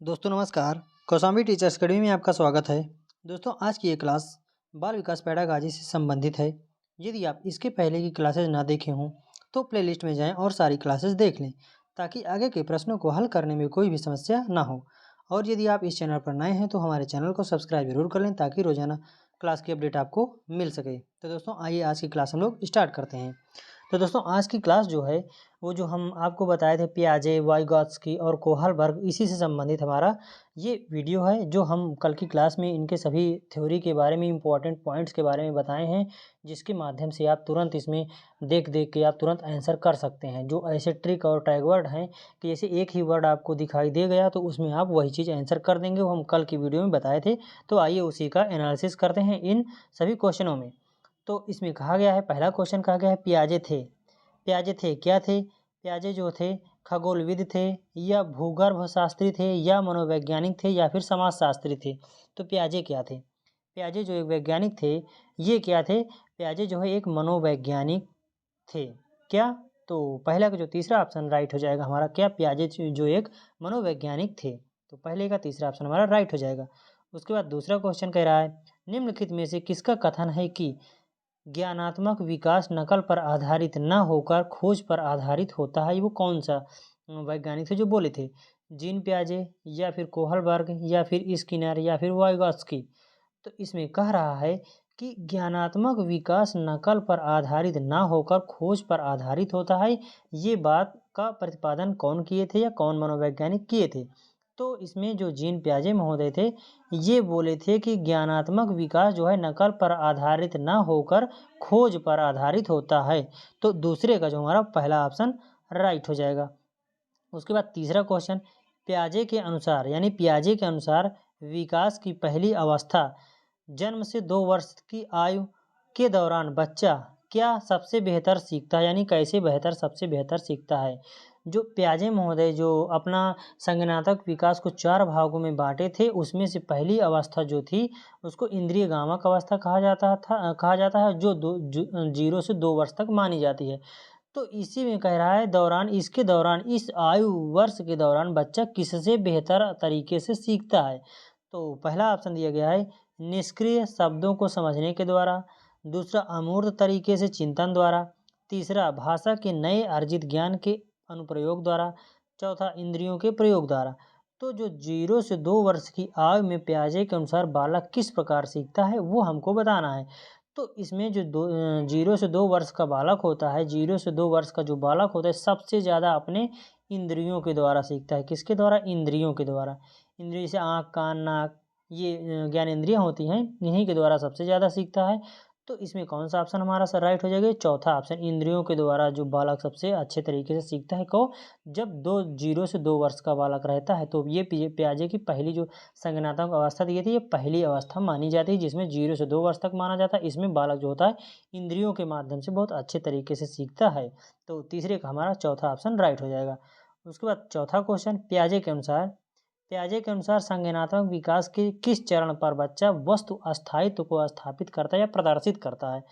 दोस्तों नमस्कार। Kaushambi teachers academy में आपका स्वागत है। दोस्तों आज की ये क्लास बाल विकास पैडागॉजी से संबंधित है। यदि आप इसके पहले की क्लासेज ना देखे हों तो प्लेलिस्ट में जाएं और सारी क्लासेस देख लें ताकि आगे के प्रश्नों को हल करने में कोई भी समस्या ना हो। और यदि आप इस चैनल पर नए हैं तो हमारे चैनल को सब्सक्राइब जरूर कर लें ताकि रोजाना क्लास की अपडेट आपको मिल सके। तो दोस्तों आइए आज की क्लास हम लोग स्टार्ट करते हैं। तो दोस्तों आज की क्लास जो है वो जो हम आपको बताए थे पियाजे, वाइगॉत्स्की और कोहलबर्ग, इसी से संबंधित हमारा ये वीडियो है जो हम कल की क्लास में इनके सभी थ्योरी के बारे में, इंपॉर्टेंट पॉइंट्स के बारे में बताए हैं, जिसके माध्यम से आप तुरंत इसमें देख देख के आप तुरंत आंसर कर सकते हैं। जो ऐसे ट्रिक और टैग वर्ड हैं कि जैसे एक ही वर्ड आपको दिखाई दे गया तो उसमें आप वही चीज़ आंसर कर देंगे, वो हम कल की वीडियो में बताए थे। तो आइए उसी का एनालिसिस करते हैं इन सभी क्वेश्चनों में। तो इसमें कहा गया है, पहला क्वेश्चन कहा गया है पियाजे थे। पियाजे थे क्या थे? पियाजे जो थे खगोलविद थे या भूगर्भ शास्त्री थे या मनोवैज्ञानिक थे या फिर समाजशास्त्री थे। तो पियाजे क्या थे? पियाजे जो एक वैज्ञानिक थे, ये क्या थे? पियाजे जो है एक मनोवैज्ञानिक थे। क्या? तो पहला का जो तीसरा ऑप्शन राइट हो जाएगा हमारा। क्या? पियाजे जो एक मनोवैज्ञानिक थे। तो पहले का तीसरा ऑप्शन हमारा राइट हो जाएगा। उसके बाद दूसरा क्वेश्चन कह रहा है निम्नलिखित में से किसका कथन है कि ज्ञानात्मक विकास नकल पर आधारित न होकर खोज पर आधारित होता है? वो कौन सा वैज्ञानिक थे जो बोले थे? जीन पियाजे या फिर कोहलबर्ग या फिर स्किनर या फिर वाइगॉत्स्की। तो इसमें कह रहा है कि ज्ञानात्मक विकास नकल पर आधारित न होकर खोज पर आधारित होता है। ये बात का प्रतिपादन कौन किए थे या कौन मनोवैज्ञानिक किए थे? तो इसमें जो जीन पियाजे महोदय थे, ये बोले थे कि ज्ञानात्मक विकास जो है नकल पर आधारित न होकर खोज पर आधारित होता है। तो दूसरे का जो हमारा पहला ऑप्शन राइट हो जाएगा। उसके बाद तीसरा क्वेश्चन, पियाजे के अनुसार यानी पियाजे के अनुसार विकास की पहली अवस्था जन्म से 2 वर्ष की आयु के दौरान बच्चा क्या सबसे बेहतर सीखता है, यानी कैसे बेहतर सबसे बेहतर सीखता है? जो पियाजे महोदय जो अपना संज्ञानात्मक विकास को 4 भागों में बांटे थे, उसमें से पहली अवस्था जो थी उसको इंद्रिय गामक अवस्था कहा जाता है जो 0 से 2 वर्ष तक मानी जाती है। तो इसी में कह रहा है इसके दौरान इस आयु वर्ष के दौरान बच्चा किससे बेहतर तरीके से सीखता है? तो पहला ऑप्शन दिया गया है निष्क्रिय शब्दों को समझने के द्वारा, दूसरा अमूर्त तरीके से चिंतन द्वारा, तीसरा भाषा के नए अर्जित ज्ञान के अनुप्रयोग द्वारा, चौथा इंद्रियों के प्रयोग द्वारा। तो जो 0 से 2 वर्ष की आयु में पियाजे के अनुसार बालक किस प्रकार सीखता है वो हमको बताना है। तो इसमें जो 0 से 2 वर्ष का बालक होता है, 0 से 2 वर्ष का जो बालक होता है सबसे ज़्यादा अपने इंद्रियों के द्वारा सीखता है। किसके द्वारा? इंद्रियों के द्वारा। इंद्रिय जैसे आँख, कान, नाक, ये ज्ञानेंद्रियाँ होती हैं, इन्हीं के द्वारा सबसे ज़्यादा सीखता है। तो इसमें कौन सा ऑप्शन हमारा सर राइट हो जाएगा? चौथा ऑप्शन, इंद्रियों के द्वारा जो बालक सबसे अच्छे तरीके से सीखता है। जब 0 से 2 वर्ष का बालक रहता है तो ये पियाजे की पहली जो संज्ञानात्मक अवस्था दी थी, ये पहली अवस्था मानी जाती है जिसमें 0 से 2 वर्ष तक माना जाता है। इसमें बालक जो होता है इंद्रियों के माध्यम से बहुत अच्छे तरीके से सीखता है। तो तीसरे का हमारा चौथा ऑप्शन राइट हो जाएगा। उसके बाद चौथा क्वेश्चन, पियाजे के अनुसार संज्ञानात्मक विकास के किस चरण पर बच्चा वस्तु अस्थायित्व को स्थापित करता है या प्रदर्शित करता है?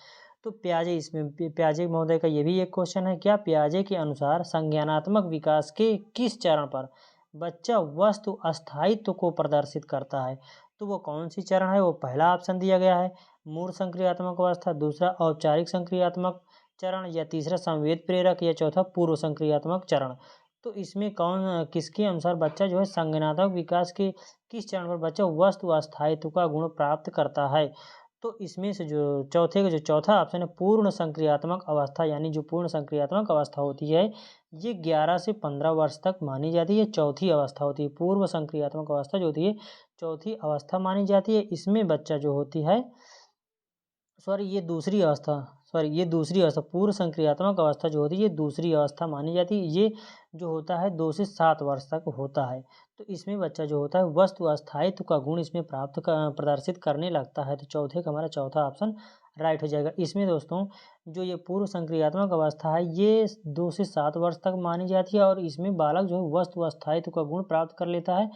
तो पियाजे महोदय का ये भी एक क्वेश्चन है। क्या पियाजे के अनुसार संज्ञानात्मक विकास के किस चरण पर बच्चा वस्तु अस्थायित्व को प्रदर्शित करता है? तो वो कौन सी चरण है? वो पहला ऑप्शन दिया गया है मूल संक्रियात्मक अवस्था, दूसरा औपचारिक संक्रियात्मक चरण, या तीसरा संवेद प्रेरक, या चौथा पूर्व संक्रियात्मक चरण। तो इसमें किसके अनुसार बच्चा जो है संज्ञानात्मक विकास के किस चरण पर बच्चा वस्तु अस्थायित्व का गुण प्राप्त करता है? तो इसमें से जो चौथे का जो चौथा ऑप्शन है पूर्ण संक्रियात्मक अवस्था, यानी जो पूर्ण संक्रियात्मक अवस्था होती है ये 11 से 15 वर्ष तक मानी जाती है। चौथी अवस्था होती है पूर्व संक्रियात्मक अवस्था, जो होती है चौथी अवस्था मानी जाती है। इसमें बच्चा जो होती है ये दूसरी अवस्था पूर्व संक्रियात्मक अवस्था जो होती है ये दूसरी अवस्था मानी जाती है। ये जो होता है 2 से 7 वर्ष तक होता है। तो इसमें बच्चा जो होता है वस्तु अस्थायित्व का गुण इसमें प्रदर्शित करने लगता है। तो चौथे का हमारा चौथा ऑप्शन राइट हो जाएगा। इसमें दोस्तों जो ये पूर्व संक्रियात्मक अवस्था है ये 2 से 7 वर्ष तक मानी जाती है और इसमें बालक जो है वस्तु अस्थायित्व का गुण प्राप्त कर लेता है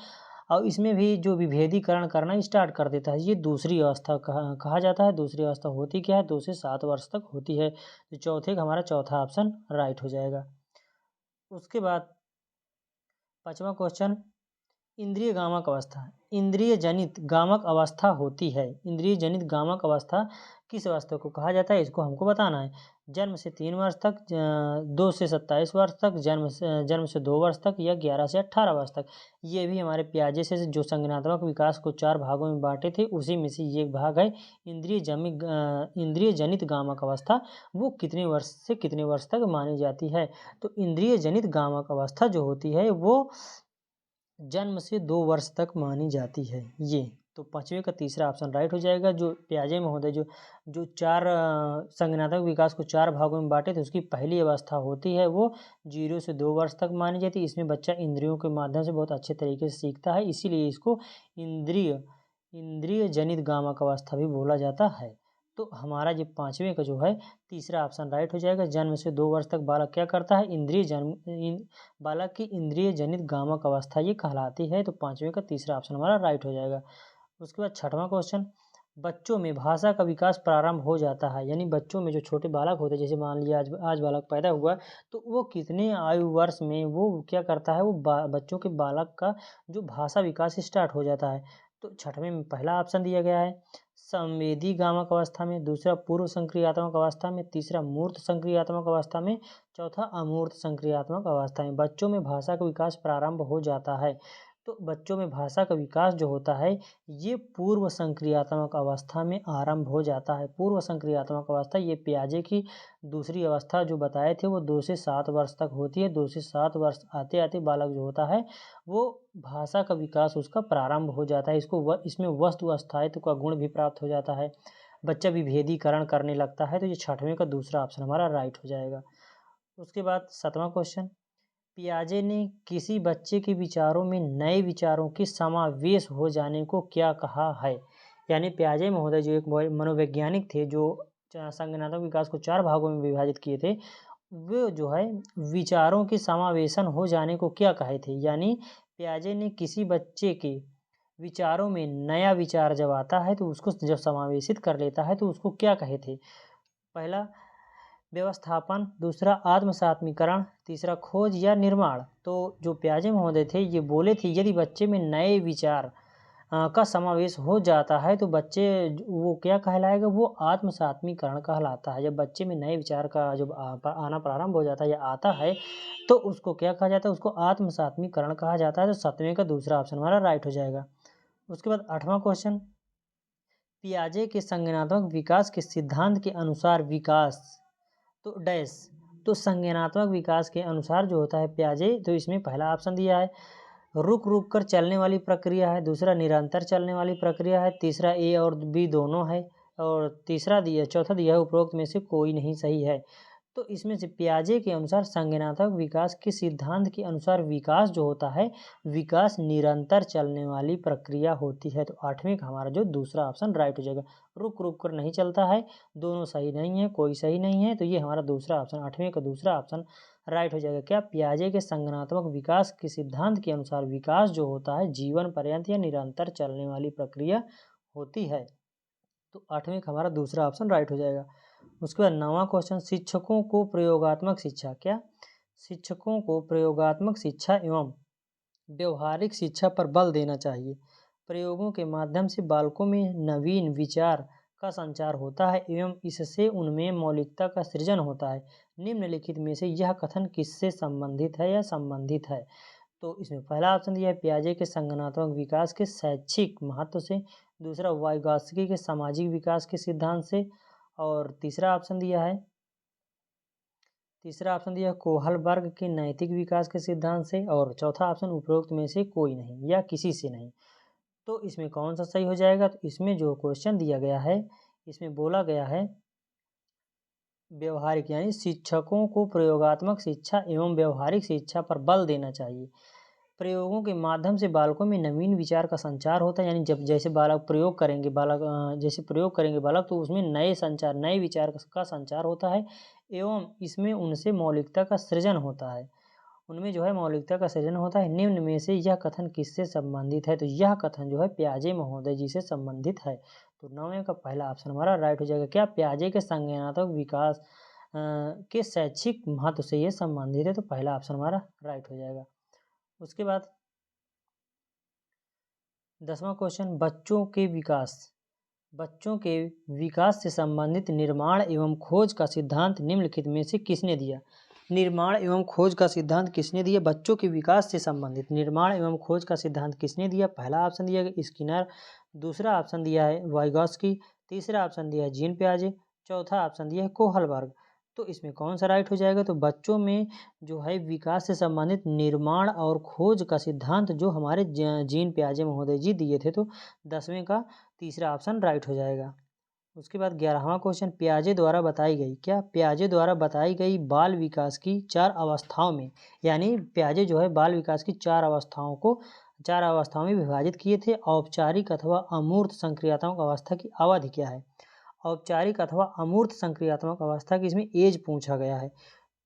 और इसमें भी जो विभेदीकरण करना स्टार्ट कर देता है। ये दूसरी अवस्था कहा जाता है। दूसरी अवस्था होती क्या है? 2 से 7 वर्ष तक होती है। तो चौथे का हमारा चौथा ऑप्शन राइट हो जाएगा। उसके बाद पाँचवा क्वेश्चन, इंद्रिय गामक अवस्था इंद्रिय जनित गामक अवस्था होती है। इंद्रिय जनित गामक अवस्था किस अवस्था को कहा जाता है, इसको हमको बताना है। जन्म से 3 वर्ष तक, 2 से 27 वर्ष तक, जन्म से 2 वर्ष तक, या 11 से 18 वर्ष तक। ये भी हमारे पियाजे से जो संज्ञानात्मक विकास को 4 भागों में बांटे थे, उसी में से ये एक भाग है इंद्रिय जनित गामक अवस्था। वो कितने वर्ष से कितने वर्ष तक मानी जाती है? तो इंद्रिय जनित गामक अवस्था जो होती है वो जन्म से 2 वर्ष तक मानी जाती है। ये तो 5वें का तीसरा ऑप्शन राइट हो जाएगा। जो पियाजे महोदय जो 4 संज्ञानात्मक विकास को 4 भागों में बांटे थे, उसकी पहली अवस्था होती है वो 0 से 2 वर्ष तक मानी जाती है। इसमें बच्चा इंद्रियों के माध्यम से बहुत अच्छे तरीके से सीखता है, इसीलिए इसको इंद्रिय जनित गामक अवस्था भी बोला जाता है। तो हमारा ये 5वें का जो है तीसरा ऑप्शन राइट हो जाएगा। जन्म से 2 वर्ष तक बालक क्या करता है? बालक की इंद्रिय जनित गामक अवस्था ये कहलाती है। तो 5वें का तीसरा ऑप्शन हमारा राइट हो जाएगा। उसके बाद 6वां क्वेश्चन, बच्चों में भाषा का विकास प्रारंभ हो जाता है, यानी बच्चों में जो छोटे बालक होते हैं, जैसे मान लिया आज बालक पैदा हुआ, तो वो कितने आयु वर्ष में वो क्या करता है? वो बच्चों के बालक का जो भाषा विकास स्टार्ट हो जाता है। तो 6वें में पहला ऑप्शन दिया गया है संवेदी गामक अवस्था में, दूसरा पूर्व संक्रियात्मक अवस्था में, तीसरा मूर्त संक्रियात्मक अवस्था में, चौथा अमूर्त संक्रियात्मक अवस्था में बच्चों में भाषा का विकास प्रारंभ हो जाता है। तो बच्चों में भाषा का विकास जो होता है ये पूर्व संक्रियात्मक अवस्था में आरंभ हो जाता है। पूर्व संक्रियात्मक अवस्था ये पियाजे की दूसरी अवस्था जो बताए थे वो 2 से 7 वर्ष तक होती है। 2 से 7 वर्ष आते आते बालक जो होता है वो भाषा का विकास उसका प्रारंभ हो जाता है। इसमें वस्तु अस्थायित्व का गुण भी प्राप्त हो जाता है, बच्चा विभेदीकरण करने लगता है। तो ये 6वें का दूसरा ऑप्शन हमारा राइट हो जाएगा। उसके बाद 7वां क्वेश्चन, पियाजे ने किसी बच्चे के विचारों में नए विचारों के समावेश हो जाने को क्या कहा है? यानी पियाजे महोदय जो एक मनोवैज्ञानिक थे, जो संज्ञानात्मक विकास को 4 भागों में विभाजित किए थे, वो जो है विचारों के समावेशन हो जाने को क्या कहे थे? यानी पियाजे ने किसी बच्चे के विचारों में नया विचार जब आता है तो उसको जब समावेशित कर लेता है तो उसको क्या कहे थे? पहला व्यवस्थापन, दूसरा आत्मसात्मीकरण, तीसरा खोज या निर्माण। तो जो पियाजे महोदय थे ये बोले थे यदि बच्चे में नए विचार का समावेश हो जाता है तो बच्चे वो क्या कहलाएगा? वो आत्मसात्मीकरण कहलाता है। जब बच्चे में नए विचार का जब आना प्रारंभ हो जाता है या आता है तो उसको क्या कहा जाता है? उसको आत्मसात्मीकरण कहा जाता है। तो 7वें का दूसरा ऑप्शन हमारा राइट हो जाएगा। उसके बाद 8वां क्वेश्चन, पियाजे के संज्ञानात्मक विकास के सिद्धांत के अनुसार विकास तो डैश। तो संज्ञानात्मक विकास के अनुसार जो होता है पियाजे, तो इसमें पहला ऑप्शन दिया है रुक रुक कर चलने वाली प्रक्रिया है, दूसरा निरंतर चलने वाली प्रक्रिया है, तीसरा ए और बी दोनों है, और चौथा दिया है उपरोक्त में से कोई नहीं सही है। तो इसमें से पियाजे के अनुसार संज्ञानात्मक विकास के सिद्धांत के अनुसार विकास जो होता है, विकास निरंतर चलने वाली प्रक्रिया होती है। तो 8वें का हमारा जो दूसरा ऑप्शन राइट हो जाएगा। रुक रुक कर नहीं चलता है, दोनों सही नहीं है, कोई सही नहीं है, तो ये हमारा दूसरा ऑप्शन 8वें का दूसरा ऑप्शन राइट हो जाएगा। क्या? पियाजे के संज्ञानात्मक विकास के सिद्धांत के अनुसार विकास जो होता है जीवन पर्यंत या निरंतर चलने वाली प्रक्रिया होती है। तो 8वें का हमारा दूसरा ऑप्शन राइट हो जाएगा। उसके बाद 9वां क्वेश्चन, शिक्षकों को प्रयोगात्मक शिक्षा क्या? शिक्षकों को प्रयोगात्मक शिक्षा एवं व्यवहारिक शिक्षा पर बल देना चाहिए। प्रयोगों के माध्यम से बालकों में नवीन विचार का संचार होता है एवं इससे उनमें मौलिकता का सृजन होता है। निम्नलिखित में से यह कथन किससे संबंधित है या संबंधित है? तो इसमें पहला ऑप्शन दिया है पियाजे के संज्ञानात्मक विकास के शैक्षिक महत्व से, दूसरा वाइगॉत्स्की के सामाजिक विकास के सिद्धांत से, और तीसरा ऑप्शन दिया है कोहलबर्ग के नैतिक विकास के सिद्धांत से, और चौथा ऑप्शन उपरोक्त में से कोई नहीं या किसी से नहीं। तो इसमें कौन सा सही हो जाएगा? तो इसमें जो क्वेश्चन दिया गया है इसमें बोला गया है व्यवहारिक, यानी शिक्षकों को प्रयोगात्मक शिक्षा एवं व्यवहारिक शिक्षा पर बल देना चाहिए। प्रयोगों के माध्यम से बालकों में नवीन विचार का संचार होता है, यानी जब जैसे प्रयोग करेंगे बालक तो उसमें नए विचार का संचार होता है एवं इसमें उनसे मौलिकता का सृजन होता है। उनमें जो है मौलिकता का सृजन होता है। निम्न में से यह कथन किससे संबंधित है? तो यह कथन जो है पियाजे महोदय जी से संबंधित है। तो 9वें का पहला ऑप्शन हमारा राइट हो जाएगा। क्या? पियाजे के संज्ञानात्मक विकास के शैक्षिक महत्व से ये संबंधित है। तो पहला ऑप्शन हमारा राइट हो जाएगा। उसके बाद 10वां क्वेश्चन, बच्चों के विकास से संबंधित निर्माण एवं खोज का सिद्धांत निम्नलिखित में से किसने दिया? निर्माण एवं खोज का सिद्धांत किसने दिया? बच्चों के विकास से संबंधित निर्माण एवं खोज का सिद्धांत किसने दिया? पहला ऑप्शन दिया है स्किनर, दूसरा ऑप्शन दिया है वाइगॉस्की, तीसरा ऑप्शन दिया है जीन पियाजे, चौथा ऑप्शन दिया है कोहलबर्ग। तो इसमें कौन सा राइट हो जाएगा? तो बच्चों में जो है विकास से संबंधित निर्माण और खोज का सिद्धांत जो हमारे जीन पियाजे महोदय जी दिए थे, तो 10वें का तीसरा ऑप्शन राइट हो जाएगा। उसके बाद 11वां क्वेश्चन, पियाजे द्वारा बताई गई, क्या पियाजे द्वारा बताई गई बाल विकास की 4 अवस्थाओं में, यानी पियाजे जो है बाल विकास की 4 अवस्थाओं में विभाजित किए थे। औपचारिक अथवा अमूर्त संक्रियात्मक अवस्था की अवधि क्या है? औपचारिक अथवा अमूर्त संक्रियात्मक अवस्था की इसमें एज पूछा गया है।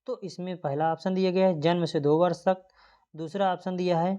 तो इसमें पहला ऑप्शन दिया गया है जन्म से 2 वर्ष तक, दूसरा ऑप्शन दिया है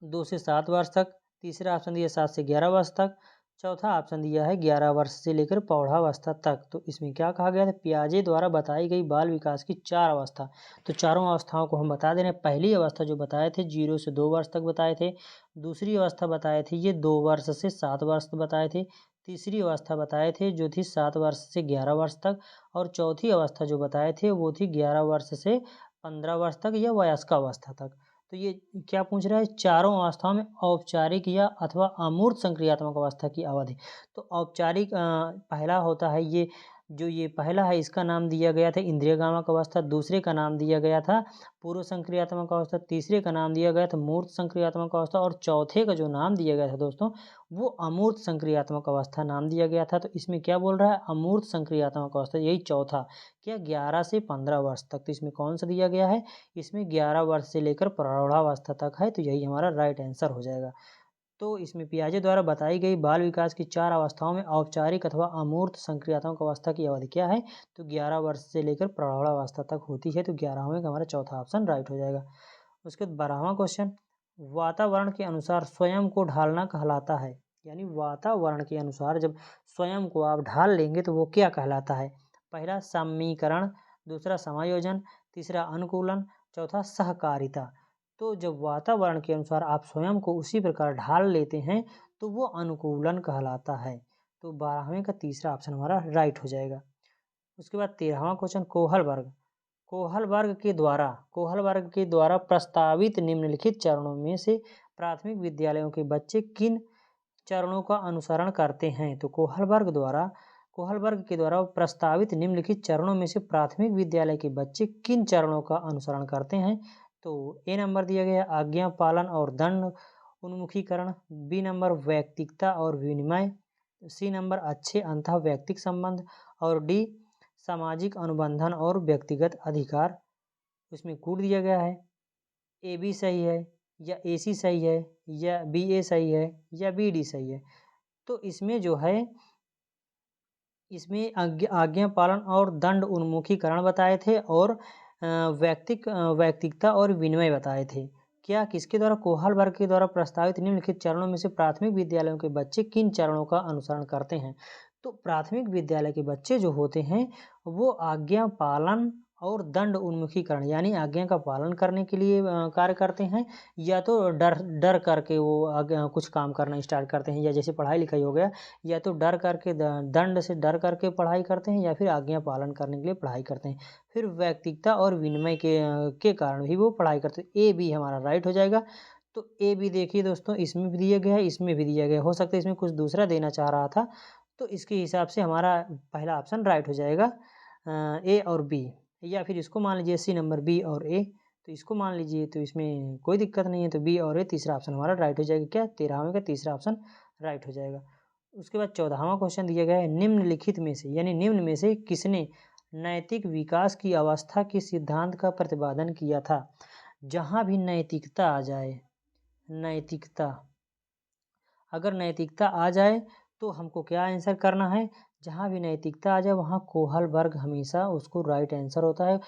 2 से 7 वर्ष तक, तीसरा ऑप्शन दिया 7 से 11 वर्ष तक, चौथा ऑप्शन दिया है 11 वर्ष से लेकर प्रौढ़ावस्था तक। तो इसमें क्या कहा गया था? पियाजे द्वारा बताई गई बाल विकास की 4 अवस्था। तो चारों अवस्थाओं को हम बता दे रहे हैं। पहली अवस्था जो बताए थे 0 से 2 वर्ष तक बताए थे, दूसरी अवस्था बताए थे ये 2 वर्ष से 7 वर्ष बताए थे, तीसरी अवस्था बताए थे जो थी 7 वर्ष से 11 वर्ष तक, और चौथी अवस्था जो बताए थे वो थी 11 वर्ष से 15 वर्ष तक या वयस्क अवस्था तक। तो ये क्या पूछ रहा है? चारों अवस्थाओं में औपचारिक या अथवा अमूर्त संक्रियात्मक अवस्था की अवधि। तो औपचारिक पहला होता है ये पहला है इसका नाम दिया गया था इंद्रियगामक अवस्था, दूसरे का नाम दिया गया था पूर्व संक्रियात्मक अवस्था, तीसरे का नाम दिया गया था मूर्त संक्रियात्मक अवस्था, और चौथे का जो नाम दिया गया था दोस्तों वो अमूर्त संक्रियात्मक अवस्था नाम दिया गया था। तो इसमें क्या बोल रहा है? अमूर्त संक्रियात्मक अवस्था, यही चौथा, क्या 11 से 15 वर्ष तक। तो इसमें कौन सा दिया गया है? इसमें 11 वर्ष से लेकर प्रौढ़ावस्था तक है, तो यही हमारा राइट आंसर हो जाएगा। तो इसमें पियाजे द्वारा बताई गई बाल विकास की 4 अवस्थाओं में औपचारिक अथवा अमूर्त संक्रियात्मक अवस्था की अवधि क्या है? तो 11 वर्ष से लेकर प्रौढ़ावस्था तक होती है। तो 11वें का हमारा चौथा ऑप्शन राइट हो जाएगा। उसके बाद 12वां क्वेश्चन, वातावरण के अनुसार स्वयं को ढालना कहलाता है, यानी वातावरण के अनुसार जब स्वयं को आप ढाल लेंगे तो वो क्या कहलाता है? पहला समीकरण, दूसरा समायोजन, तीसरा अनुकूलन, चौथा सहकारिता। तो जब वातावरण के अनुसार आप स्वयं को उसी प्रकार ढाल लेते हैं तो वो अनुकूलन कहलाता है। तो 12वें का तीसरा ऑप्शन हमारा राइट हो जाएगा। उसके बाद 13वां क्वेश्चन, कोहलबर्ग के द्वारा प्रस्तावित निम्नलिखित चरणों में से प्राथमिक विद्यालयों के बच्चे किन चरणों का अनुसरण करते हैं? तो कोहलबर्ग के द्वारा प्रस्तावित निम्नलिखित चरणों में से प्राथमिक विद्यालय के बच्चे किन चरणों का अनुसरण करते हैं? तो ए नंबर दिया गया आज्ञा पालन और दंड उन्मुखीकरण, बी नंबर वैयक्तिकता और विनिमय, सी नंबर अच्छे अंतः वैयक्तिक संबंध, और डी सामाजिक अनुबंधन और व्यक्तिगत अधिकार। इसमें कूट दिया गया है ए बी सही है या ए सी सही है या बी ए सही है या बी डी सही है। तो इसमें जो है इसमें आज्ञा पालन और दंड उन्मुखीकरण बताए थे और वैयक्तिकता और विनिमय बताए थे। क्या किसके द्वारा? कोहलबर्ग के द्वारा प्रस्तावित निम्नलिखित चरणों में से प्राथमिक विद्यालयों के बच्चे किन चरणों का अनुसरण करते हैं? तो प्राथमिक विद्यालय के बच्चे जो होते हैं वो आज्ञा पालन और दंड उन्मुखीकरण यानी आज्ञा का पालन करने के लिए कार्य करते हैं, या तो डर करके वो कुछ काम करना स्टार्ट करते हैं, या जैसे पढ़ाई लिखाई हो गया, या तो डर करके दंड से डर करके पढ़ाई करते हैं या फिर आज्ञा पालन करने के लिए पढ़ाई करते हैं। फिर वैयक्तिकता और विनिमय के कारण भी वो पढ़ाई करते हैं। ए बी हमारा राइट हो जाएगा। तो ए बी देखिए दोस्तों, इसमें भी दिया गया है, इसमें भी दिया गया है। हो सकता है इसमें कुछ दूसरा देना चाह रहा था, तो इसके हिसाब से हमारा पहला ऑप्शन राइट हो जाएगा ए और बी, या फिर इसको मान लीजिए सी नंबर बी और ए, तो इसको मान लीजिए, तो इसमें कोई दिक्कत नहीं है। तो बी और ए तीसरा ऑप्शन हमारा राइट हो जाएगा। क्या? 13वें का तीसरा ऑप्शन राइट हो जाएगा। उसके बाद 14वां क्वेश्चन दिया गया है निम्नलिखित में से यानी निम्न में से किसने नैतिक विकास की अवस्था के सिद्धांत का प्रतिपादन किया था? जहाँ भी नैतिकता आ जाए, नैतिकता अगर नैतिकता आ जाए तो हमको क्या आंसर करना है? जहाँ भी नैतिकता आ जाए वहाँ कोहलबर्ग हमेशा उसको राइट आंसर होता है।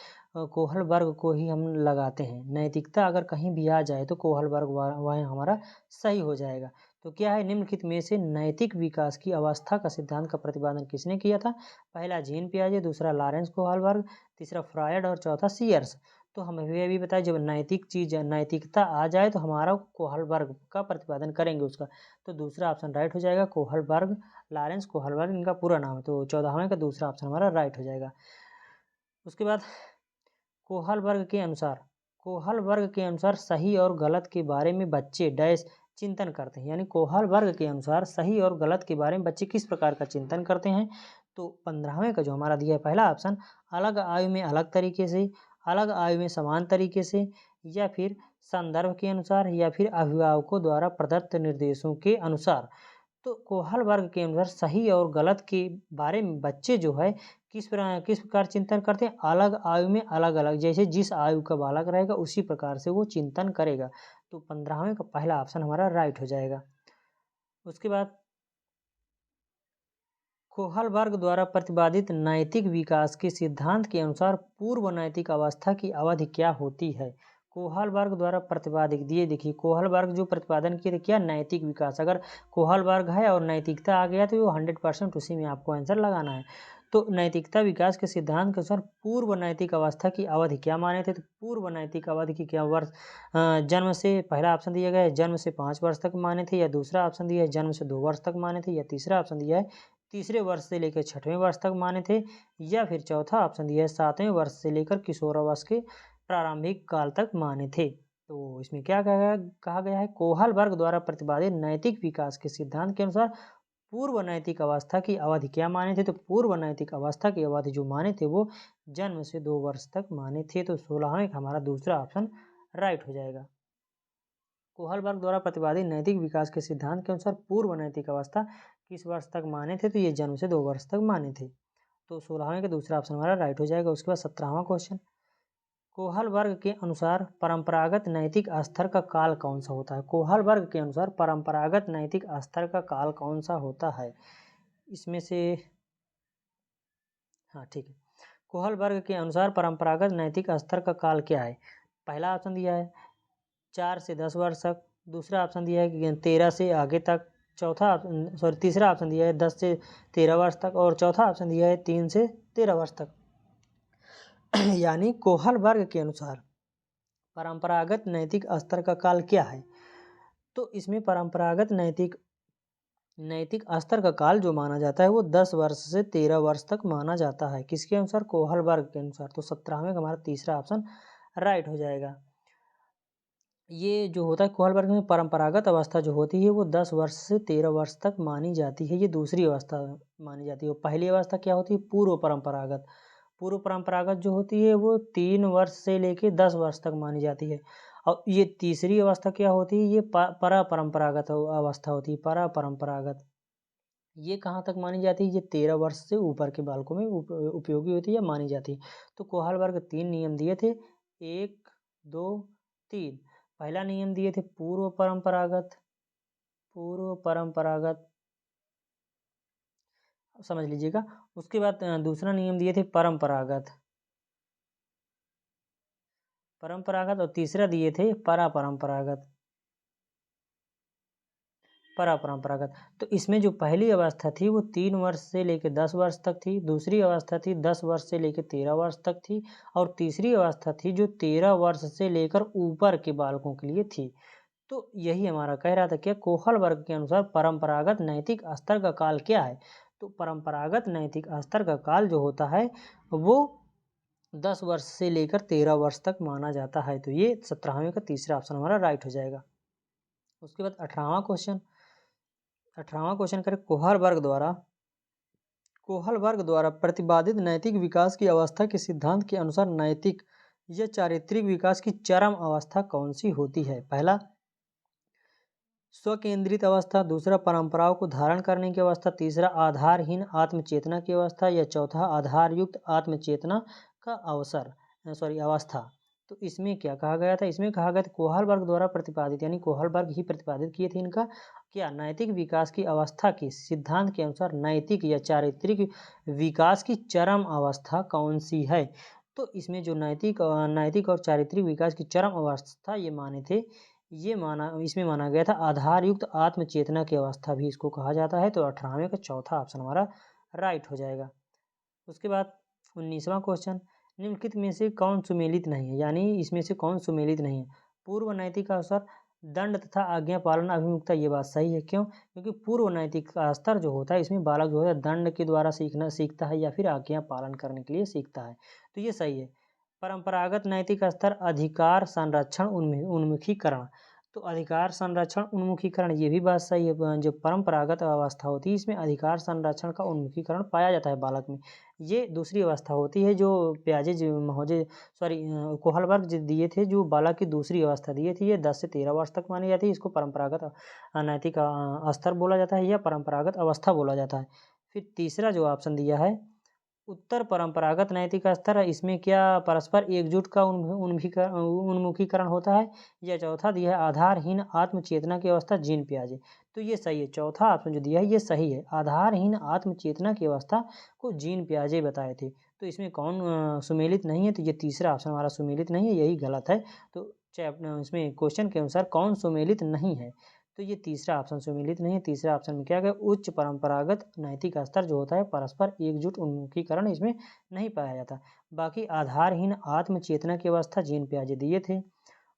कोहलबर्ग को ही हम लगाते हैं। नैतिकता अगर कहीं भी आ जाए तो कोहलबर्ग वह हमारा सही हो जाएगा। तो क्या है? निम्नलिखित में से नैतिक विकास की अवस्था का सिद्धांत का प्रतिपादन किसने किया था? पहला जीन पियाजे, दूसरा लॉरेंस कोहलबर्ग, तीसरा फ्रायड और चौथा सीयर्स। तो हमें भी अभी बताया जब नैतिक चीज़ नैतिकता आ जाए तो हमारा कोहलबर्ग का प्रतिपादन करेंगे उसका। तो दूसरा ऑप्शन राइट हो जाएगा, कोहलबर्ग, लॉरेंस कोहलबर्ग इनका पूरा नाम है। तो 14वें का दूसरा ऑप्शन हमारा राइट हो जाएगा। उसके बाद कोहलबर्ग के अनुसार सही और गलत के बारे में बच्चे डैश चिंतन करते हैं। यानी कोहलबर्ग के अनुसार सही और गलत के बारे में बच्चे किस प्रकार का चिंतन करते हैं। तो 15वें का जो हमारा दिया है पहला ऑप्शन, अलग आयु में अलग तरीके से, अलग आयु में समान तरीके से, या फिर संदर्भ के अनुसार, या फिर अभिभावकों द्वारा प्रदत्त निर्देशों के अनुसार। तो कोहलबर्ग के अनुसार सही और गलत के बारे में बच्चे जो है किस प्रकार चिंतन करते हैं, अलग आयु में अलग अलग, जैसे जिस आयु का बालक रहेगा उसी प्रकार से वो चिंतन करेगा। तो 15वें का पहला ऑप्शन हमारा राइट हो जाएगा। उसके बाद कोहलबर्ग द्वारा प्रतिपादित नैतिक विकास के सिद्धांत के अनुसार पूर्व नैतिक अवस्था की अवधि क्या होती है। कोहलबर्ग द्वारा प्रतिपादित दिए, देखिए कोहलबर्ग जो प्रतिपादन किए थे क्या, नैतिक विकास। अगर कोहलबर्ग है और नैतिकता आ गया तो वो 100% उसी में आपको आंसर लगाना है। तो नैतिकता विकास के सिद्धांत के अनुसार पूर्व नैतिक अवस्था की अवधि क्या माने थे। तो पूर्व नैतिक अवधि की क्या वर्ष, जन्म से, पहला ऑप्शन दिया गया है जन्म से 5 वर्ष तक माने थे, या दूसरा ऑप्शन दिया है जन्म से 2 वर्ष तक माने थे, या तीसरा ऑप्शन दिया है तीसरे वर्ष से लेकर 6वें वर्ष तक माने थे, या फिर चौथा ऑप्शन दिया है 7वें वर्ष से लेकर किशोरावस्था के प्रारंभिक काल तक माने थे। तो इसमें क्या कहा गया है, कोहलबर्ग द्वारा प्रतिपादित नैतिक विकास के सिद्धांत के अनुसार पूर्व नैतिक अवस्था की अवधि क्या माने थे। तो पूर्व नैतिक अवस्था की अवधि जो माने थे वो जन्म से 2 वर्ष तक माने थे। तो 16वें का हमारा दूसरा ऑप्शन राइट हो जाएगा। कोहलबर्ग द्वारा प्रतिपादित नैतिक विकास के सिद्धांत के अनुसार पूर्व नैतिक अवस्था किस वर्ष तक माने थे। तो ये जन्म से 2 वर्ष तक माने थे। तो 16वें का दूसरा ऑप्शन हमारा राइट हो जाएगा। उसके बाद 17वां क्वेश्चन, कोहलबर्ग के अनुसार परंपरागत नैतिक स्तर का काल कौन सा होता है। कोहलबर्ग के अनुसार परंपरागत नैतिक स्तर का काल कौन सा होता है। इसमें से हाँ ठीक है, कोहलबर्ग के अनुसार परंपरागत नैतिक स्तर का काल क्या है। पहला ऑप्शन दिया है 4 से 10 वर्ष तक, दूसरा ऑप्शन दिया है कि 13 से आगे तक, तीसरा ऑप्शन दिया है 10 से 13 वर्ष तक, और चौथा ऑप्शन दिया है 3 से 13 वर्ष तक। यानी कोहलबर्ग के अनुसार परंपरागत नैतिक स्तर का काल क्या है। तो इसमें परंपरागत नैतिक स्तर का काल जो माना जाता है वो 10 वर्ष से 13 वर्ष तक माना जाता है। किसके अनुसार, कोहलबर्ग के अनुसार। तो 17वें का हमारा तीसरा ऑप्शन राइट हो जाएगा। ये जो होता है कोहलबर्ग में परंपरागत अवस्था जो होती है वो 10 वर्ष से 13 वर्ष तक मानी जाती है। ये दूसरी अवस्था मानी जाती है। पहली अवस्था क्या होती है, पूर्व परंपरागत। पूर्व परंपरागत जो होती है वो 3 वर्ष से लेके 10 वर्ष तक मानी जाती है। और ये तीसरी अवस्था क्या होती है, ये परंपरागत अवस्था होती है। परंपरागत ये कहाँ तक मानी जाती है, ये 13 वर्ष से ऊपर के बालकों में उपयोगी होती है या मानी जाती है। तो कोहलबर्ग 3 नियम दिए थे, 1 2 3। पहला नियम दिए थे पूर्व परंपरागत समझ लीजिएगा। उसके बाद दूसरा नियम दिए थे परंपरागत, और तीसरा दिए थे परंपरागत। तो इसमें जो पहली अवस्था थी वो 3 वर्ष से लेकर 10 वर्ष तक थी, दूसरी अवस्था थी 10 वर्ष से लेकर 13 वर्ष तक थी, और तीसरी अवस्था थी जो 13 वर्ष से लेकर ऊपर के बालकों के लिए थी। तो यही हमारा कह रहा था कि कोहलबर्ग के अनुसार परंपरागत नैतिक स्तर का काल क्या है। तो परंपरागत नैतिक स्तर का काल जो होता है वो 10 वर्ष से लेकर 13 वर्ष तक माना जाता है। तो ये 17वें का तीसरा ऑप्शन हमारा राइट हो जाएगा। उसके बाद 18वां क्वेश्चन करें, कोहलबर्ग द्वारा प्रतिपादित नैतिक विकास की अवस्था के सिद्धांत के अनुसार नैतिक या चारित्रिक विकास की चरम अवस्था कौन सी होती है। पहला स्वकेंद्रित अवस्था, दूसरा परंपराओं को धारण करने की अवस्था, तीसरा आधारहीन आत्मचेतना की अवस्था, या चौथा आधारयुक्त आत्मचेतना का अवस्था। तो इसमें क्या कहा गया था, इसमें कहा गया था कोहलबर्ग द्वारा प्रतिपादित, यानी कोहलबर्ग ही प्रतिपादित किए थे इनका क्या, नैतिक विकास की अवस्था के सिद्धांत के अनुसार नैतिक या चारित्रिक विकास की चरम अवस्था कौन सी है। तो इसमें जो नैतिक और चारित्रिक विकास की चरम अवस्था ये माने थे, इसमें माना गया था आधारयुक्त आत्मचेतना की अवस्था भी इसको कहा जाता है। तो 18वें का चौथा ऑप्शन हमारा राइट हो जाएगा। उसके बाद 19वां क्वेश्चन, निम्नलिखित में से कौन सुमेलित नहीं है, यानी इसमें से कौन सुमेलित नहीं है। पूर्व नैतिक स्तर दंड तथा आज्ञा पालन अभिमुखता, ये बात सही है। क्यों? क्योंकि पूर्व नैतिक स्तर जो होता है इसमें बालक जो है दंड के द्वारा सीखता है या फिर आज्ञा पालन करने के लिए सीखता है, तो ये सही है। परंपरागत नैतिक स्तर अधिकार संरक्षण उन्मुखीकरण, तो अधिकार संरक्षण उन्मुखीकरण ये भी बात सही है। जो परंपरागत अवस्था होती है इसमें अधिकार संरक्षण का उन्मुखीकरण पाया जाता है बालक में। ये दूसरी अवस्था होती है जो प्याजे महोदय कोहलबर्ग जी दिए थे, जो बालक की दूसरी अवस्था दिए थे। ये 10 से 13 वर्ष तक मानी जाती है। इसको परंपरागत नैतिक स्तर बोला जाता है या परंपरागत अवस्था बोला जाता है। फिर तीसरा जो ऑप्शन दिया है उत्तर परंपरागत नैतिक स्तर, इसमें क्या परस्पर एकजुट का उन्मुखीकरण होता है। या चौथा दिया है आधारहीन आत्मचेतना की अवस्था जीन पियाजे, तो ये सही है। चौथा ऑप्शन जो दिया है ये सही है। आधारहीन आत्मचेतना की अवस्था को जीन पियाजे बताए थे, तो इसमें कौन सुमेलित नहीं है, तो ये तीसरा ऑप्शन हमारा सुमेलित नहीं है, यही गलत है। तो इसमें क्वेश्चन के अनुसार कौन सुमेलित नहीं है, तो ये तीसरा ऑप्शन सुमेलित नहीं है। तीसरा ऑप्शन में क्या गया, उच्च परंपरागत नैतिक स्तर जो होता है परस्पर एकजुट उन्मुखीकरण इसमें नहीं पाया जाता। बाकी आधारहीन आत्मचेतना की अवस्था जीन पियाजे दिए थे।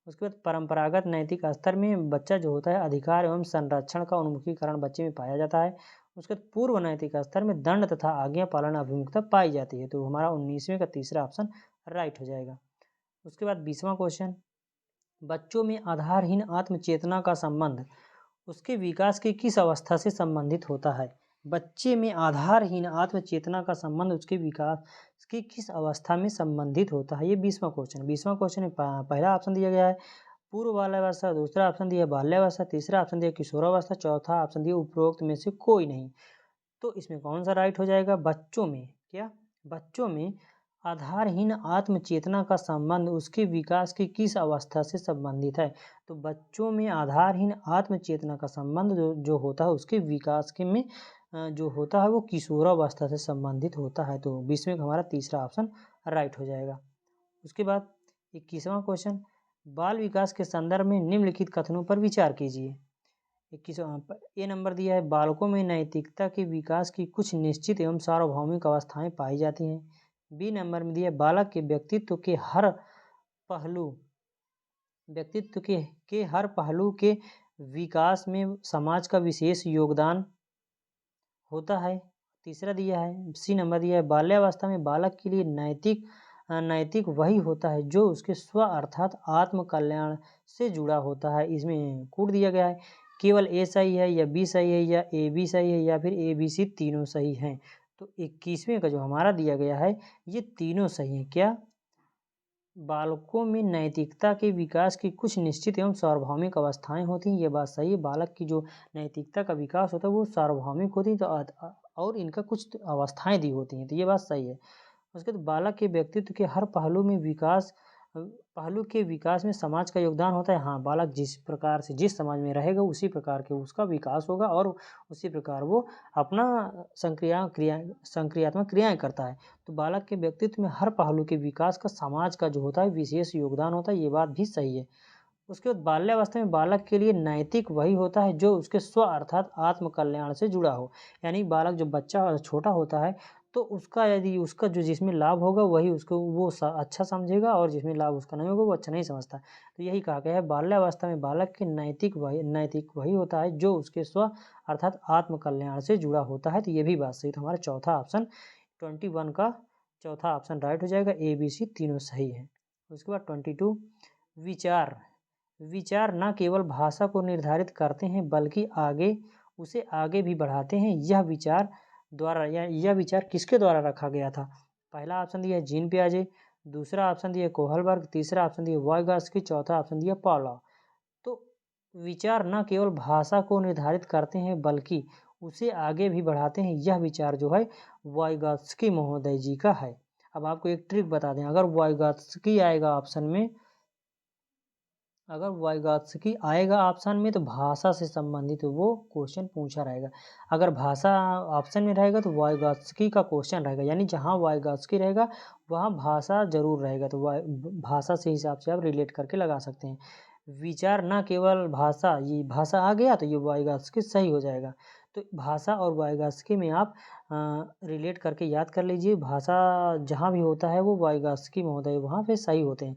उसके बाद परंपरागत नैतिक स्तर में बच्चा जो होता है अधिकार एवं संरक्षण का उन्मुखीकरण बच्चे में पाया जाता है। उसके बाद पूर्व नैतिक स्तर में दंड तथा आज्ञा पालन अभिमुखता पाई जाती है, तो हमारा 19वें का तीसरा ऑप्शन राइट हो जाएगा। उसके बाद 20वां क्वेश्चन, बच्चों में आधारहीन आत्मचेतना का संबंध उसके विकास की किस अवस्था से संबंधित होता है। बच्चे में आधारहीन आत्मचेतना का संबंध उसके विकास की किस अवस्था में संबंधित होता है, ये 20वां क्वेश्चन। 20वां क्वेश्चन में पहला ऑप्शन दिया गया है पूर्व बाल्यावस्था, दूसरा ऑप्शन दिया बाल्यावस्था, तीसरा ऑप्शन दिया किशोरावस्था, चौथा ऑप्शन दिया उपरोक्त में से कोई नहीं। तो इसमें कौन सा राइट हो जाएगा, बच्चों में क्या, बच्चों में आधारहीन आत्मचेतना का संबंध उसके विकास की किस अवस्था से संबंधित है। तो बच्चों में आधारहीन आत्मचेतना का संबंध जो होता है उसके विकास के में जो होता है वो किशोरावस्था से संबंधित होता है। तो 20वें का हमारा तीसरा ऑप्शन राइट हो जाएगा। उसके बाद 21वां क्वेश्चन, बाल विकास के संदर्भ में निम्नलिखित कथनों पर विचार कीजिए। 21वां ए नंबर दिया है बालकों में नैतिकता के विकास की कुछ निश्चित एवं सार्वभौमिक अवस्थाएं पाई जाती हैं। बी नंबर में दिया बालक के व्यक्तित्व के हर पहलू के विकास में समाज का विशेष योगदान होता है। तीसरा दिया है सी नंबर दिया है बाल्यावस्था में बालक के लिए नैतिक वही होता है जो उसके स्व अर्थात आत्म कल्याण से जुड़ा होता है। इसमें कूट दिया गया है केवल ए सही है या बी सही है या ए बी सही है या फिर ए बी सी तीनों सही हैं। तो 21वें का जो हमारा दिया गया है ये तीनों सही है। क्या, बालकों में नैतिकता के विकास की कुछ निश्चित एवं सार्वभौमिक अवस्थाएं होती हैं, ये बात सही है। बालक की जो नैतिकता का विकास होता है वो सार्वभौमिक होती है, तो और इनका कुछ अवस्थाएं दी होती हैं, तो ये बात सही है। उसके बाद बालक के व्यक्तित्व के हर पहलू के विकास में समाज का योगदान होता है। हाँ, बालक जिस प्रकार से जिस समाज में रहेगा उसी प्रकार के उसका विकास होगा और उसी प्रकार वो अपना संक्रियात्मक क्रियाएं करता है। तो बालक के व्यक्तित्व में हर पहलू के विकास का समाज का जो होता है विशेष योगदान होता है, ये बात भी सही है। उसके बाद बाल्यावस्था में बालक के लिए नैतिक वही होता है जो उसके स्व अर्थात आत्म कल्याण से जुड़ा हो। यानी बालक जो बच्चा छोटा होता है तो उसका यदि उसका जो जिसमें लाभ होगा वही उसको वो अच्छा समझेगा और जिसमें लाभ उसका नहीं होगा वो अच्छा नहीं समझता। तो यही कहा गया है बाल्यावस्था में बालक के नैतिक वही होता है जो उसके स्व अर्थात आत्म कल्याण से जुड़ा होता है। तो ये भी बात सही, तो हमारा चौथा ऑप्शन 21 का चौथा ऑप्शन राइट हो जाएगा, ए बी सी तीनों सही है। उसके बाद 22 विचार न केवल भाषा को निर्धारित करते हैं बल्कि उसे आगे भी बढ़ाते हैं। यह विचार किसके द्वारा रखा गया था। पहला ऑप्शन दिया जीन पियाजे, दूसरा ऑप्शन दिया कोहलबर्ग, तीसरा ऑप्शन दिया वाइगॉत्स्की, चौथा ऑप्शन दिया पावलोव। तो विचार न केवल भाषा को निर्धारित करते हैं बल्कि उसे आगे भी बढ़ाते हैं, यह विचार जो है वाइगॉत्स्की महोदय जी का है। अब आपको एक ट्रिक बता दें, अगर वाइगॉत्स्की आएगा ऑप्शन में तो भाषा से संबंधित वो क्वेश्चन पूछा रहेगा। अगर भाषा ऑप्शन में रहेगा तो वाइगॉत्स्की का क्वेश्चन रहेगा, यानी जहाँ वाइगॉत्स्की रहेगा वहाँ भाषा जरूर रहेगा। तो भाषा से हिसाब से आप रिलेट करके लगा सकते हैं। विचार न केवल भाषा, ये भाषा आ गया तो ये वाइगॉत्स्की सही हो जाएगा। तो भाषा और वायगास्की में आप रिलेट करके याद कर लीजिए। भाषा जहाँ भी होता है वो वायगास्की महोदय वहाँ पे सही होते हैं।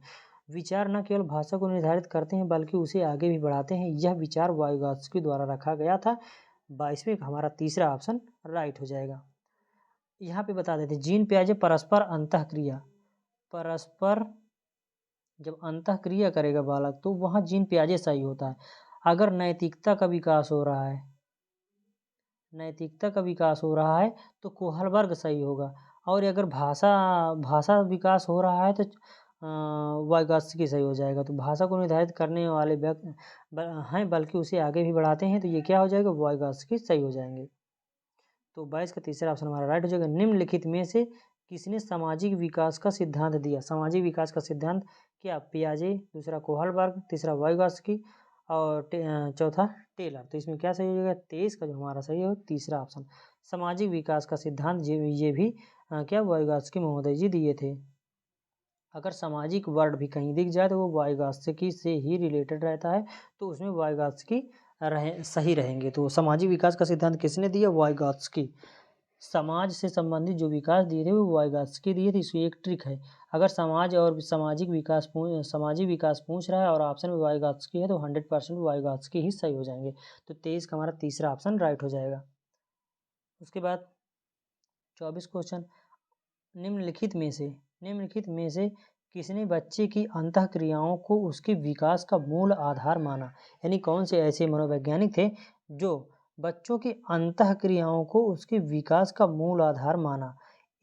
विचार न केवल भाषा को निर्धारित करते हैं बल्कि उसे आगे भी बढ़ाते हैं। यह विचार वायगास्की द्वारा रखा गया था। 22वें का हमारा तीसरा ऑप्शन राइट हो जाएगा। यहाँ पे बता देते जीन पियाजे परस्पर अंतःक्रिया। परस्पर जब अंतःक्रिया करेगा बालक तो वहाँ जीन पियाजे सही होता है। अगर नैतिकता का विकास हो रहा है, नैतिकता का विकास हो रहा है तो कोहलबर्ग सही होगा। और अगर भाषा विकास हो रहा है तो वायगास्की सही हो जाएगा। तो भाषा को निर्धारित करने वाले व्यक्ति हैं बल्कि उसे आगे भी बढ़ाते हैं, तो ये क्या हो जाएगा, वायगास्की सही हो जाएंगे। तो 22 का तीसरा ऑप्शन हमारा राइट हो जाएगा। निम्नलिखित में से किसने सामाजिक विकास का सिद्धांत दिया? सामाजिक विकास का सिद्धांत क्या? पियाजे, दूसरा कोहलबर्ग, तीसरा वायगास्की और चौथा टेलर। तो इसमें क्या सही हो जाएगा? 23 का जो हमारा सही है तीसरा ऑप्शन। सामाजिक विकास का सिद्धांत ये भी क्या वायगास्की महोदय जी दिए थे। अगर सामाजिक वर्ड भी कहीं दिख जाए तो वो वायगास्की से ही रिलेटेड रहता है, तो उसमें वायगास्की सही रहेंगे। तो सामाजिक विकास का सिद्धांत किसने दिया? वायगास्की। समाज से संबंधित जो विकास दिए थे वो वायगास्की दिए थे। इसकी एक ट्रिक है, अगर समाज और सामाजिक विकास पूछ रहा है और ऑप्शन में वायगास्की है तो 100% वायगास्की ही सही हो जाएंगे। तो 23 का हमारा तीसरा ऑप्शन राइट हो जाएगा। उसके बाद 24 क्वेश्चन, निम्नलिखित में से किसने बच्चे की अंतःक्रियाओं को उसके विकास का मूल आधार माना? यानी कौन से ऐसे मनोवैज्ञानिक थे जो बच्चों की अंतःक्रियाओं को उसके विकास का मूल आधार माना?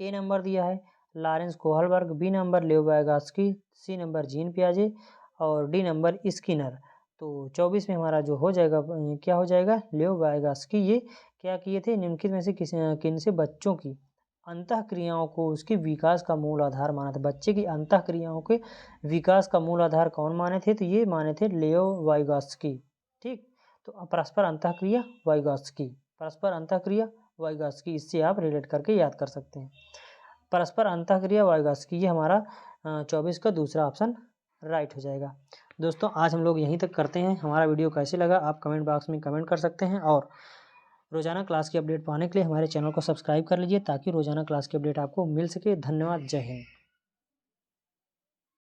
ए नंबर दिया है लॉरेंस कोहलबर्ग, बी नंबर लियो वायगास्की, सी नंबर जीन पियाजे और डी नंबर स्किनर। तो 24 में हमारा जो हो जाएगा क्या हो जाएगा? लियो वायगास्की। ये क्या किए थे? निम्नलिखित में से किन से बच्चों की अंतःक्रियाओं को उसके विकास का मूल आधार माना था? बच्चे की अंतःक्रियाओं के विकास का मूल आधार कौन माने थे? तो ये माने थे लियो वायगास्की। ठीक, तो परस्पर अंतःक्रिया वायगास्की, परस्पर अंतःक्रिया वायगास्की, इससे आप रिलेट करके याद कर सकते हैं। परस्पर अंतःक्रिया वायगास्की, ये हमारा 24 का दूसरा ऑप्शन राइट हो जाएगा। दोस्तों आज हम लोग यहीं तक करते हैं। हमारा वीडियो कैसे लगा आप कमेंट बॉक्स में कमेंट कर सकते हैं और रोजाना क्लास की अपडेट पाने के लिए हमारे चैनल को सब्सक्राइब कर लीजिए ताकि रोजाना क्लास की अपडेट आपको मिल सके। धन्यवाद, जय हिंद।